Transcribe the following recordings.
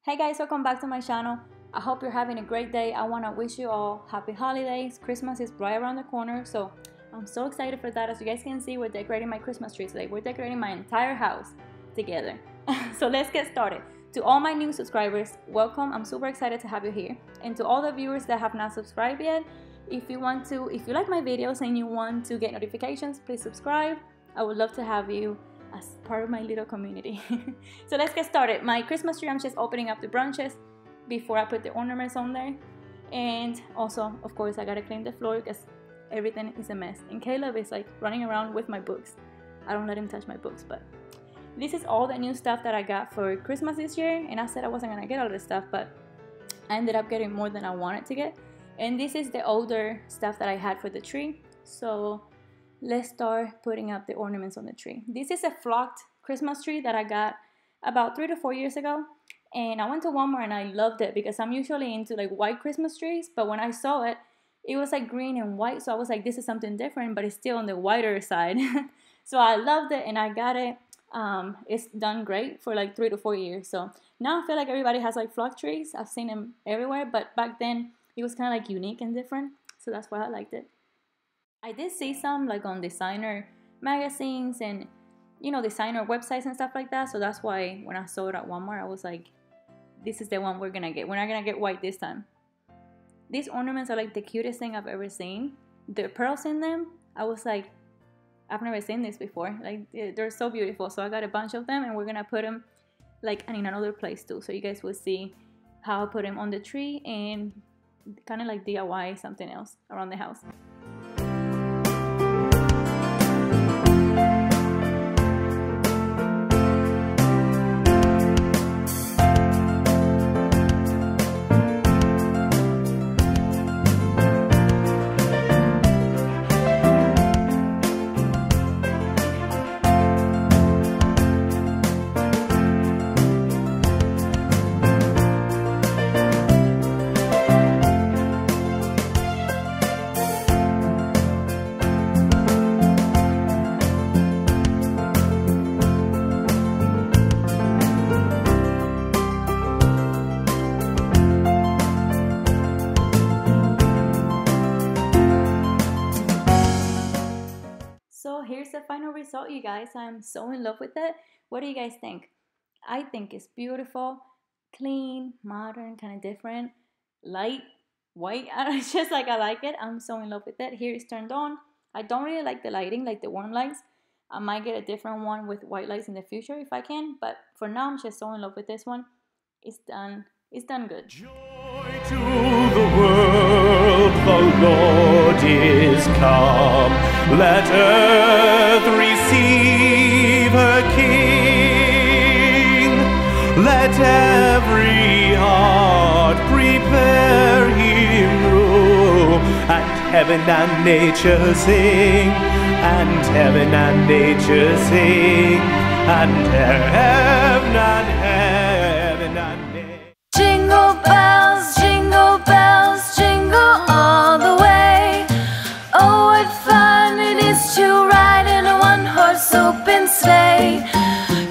Hey guys, welcome back to my channel. I hope you're having a great day. I want to wish you all happy holidays. Christmas is right around the corner, so I'm so excited for that. As you guys can see, we're decorating my Christmas tree today. We're decorating my entire house together. So let's get started. To all my new subscribers, welcome. I'm super excited to have you here. And to all the viewers that have not subscribed yet, if you like my videos and you want to get notifications, please subscribe. I would love to have you as part of my little community. So let's get started. My Christmas tree, I'm just opening up the branches before I put the ornaments on there. And also, of course, I gotta clean the floor because everything is a mess. And Caleb is like running around with my books. I don't let him touch my books, but this is all the new stuff that I got for Christmas this year. And I said I wasn't gonna get all this stuff, but I ended up getting more than I wanted to get. And this is the older stuff that I had for the tree. So let's start putting up the ornaments on the tree. This is a flocked Christmas tree that I got about 3 to 4 years ago. And I went to Walmart and I loved it because I'm usually into like white Christmas trees. But when I saw it, it was like green and white. So I was like, this is something different, but it's still on the whiter side. So I loved it and I got it. It's done great for like 3 to 4 years. So now I feel like everybody has like flocked trees. I've seen them everywhere, but back then it was kind of like unique and different. So that's why I liked it. I did see some like on designer magazines and, you know, designer websites and stuff like that. So that's why when I saw it at Walmart, I was like, this is the one we're gonna get. We're not gonna get white this time. These ornaments are like the cutest thing I've ever seen. The pearls in them, I was like, I've never seen this before. Like, they're so beautiful. So I got a bunch of them and we're gonna put them like in another place too. So you guys will see how I put them on the tree and kind of like DIY something else around the house. So here's the final result, you guys. I'm so in love with it. What do you guys think? I think it's beautiful, clean, modern, kind of different, light, white. It's just like I like it. I'm so in love with it. Here it's turned on. I don't really like the lighting, like the warm lights. I might get a different one with white lights in the future if I can. But for now, I'm just so in love with this one. It's done. It's done good. Joy to the world, the Lord is come. Let earth receive her King. Let every heart prepare him room. And heaven and nature sing. And heaven and nature sing. And heaven and heaven and nature. Jingle bells, jingle all the way. Oh, what fun it is to ride in a one-horse open sleigh.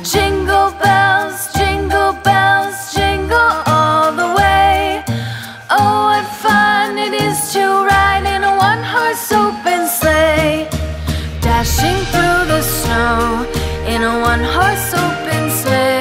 Jingle bells, jingle all the way. Oh, what fun it is to ride in a one-horse open sleigh. Dashing through the snow in a one-horse open sleigh.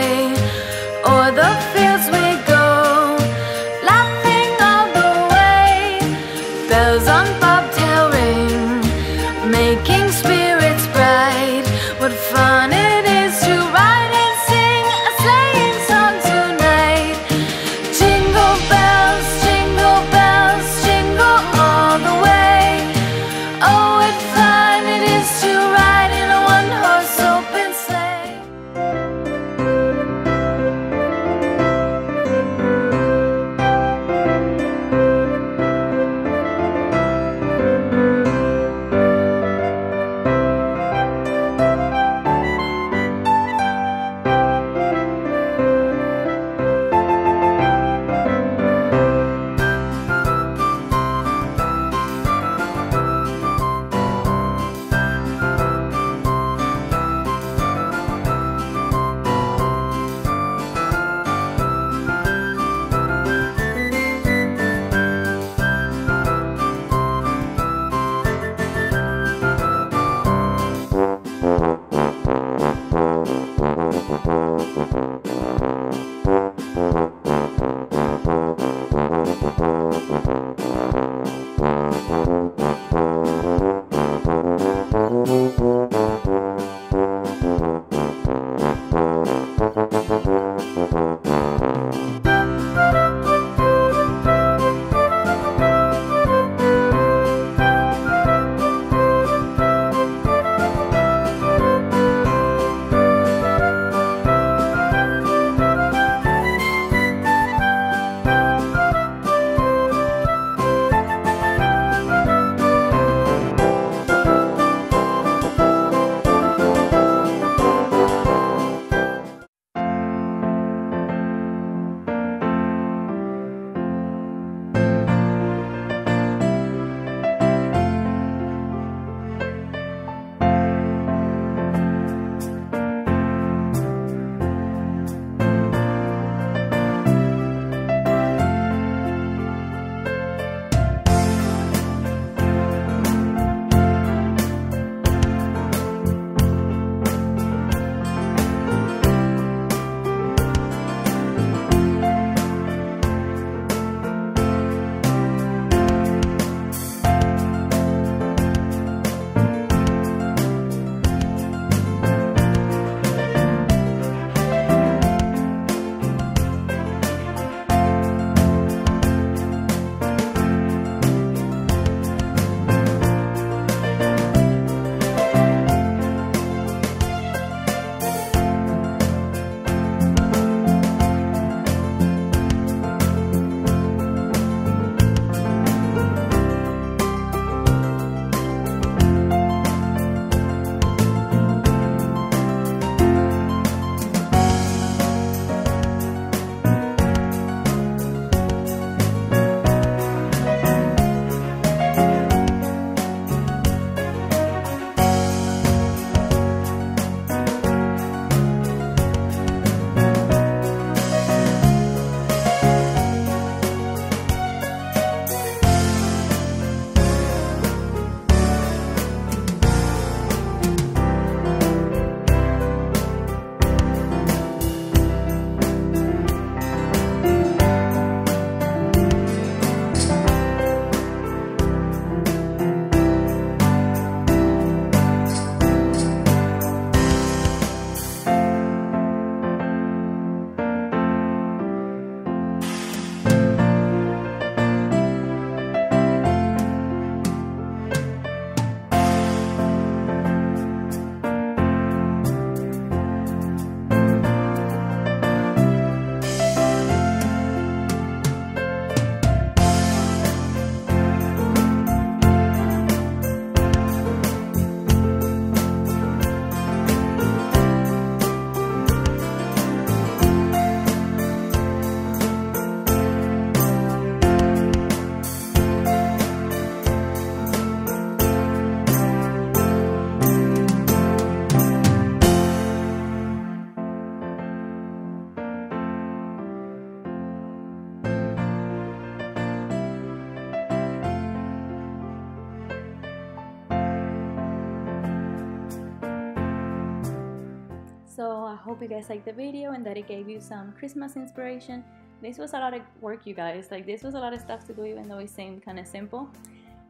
So I hope you guys liked the video and that it gave you some Christmas inspiration. This was a lot of work, you guys. Like, this was a lot of stuff to do, even though it seemed kind of simple.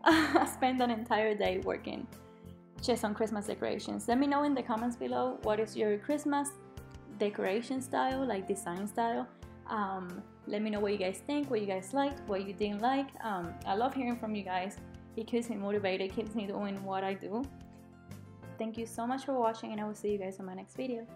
I spent an entire day working just on Christmas decorations. Let me know in the comments below, what is your Christmas decoration style, like design style. Let me know what you guys think, what you guys liked, what you didn't like. I love hearing from you guys. It keeps me motivated, keeps me doing what I do. Thank you so much for watching, and I will see you guys on my next video.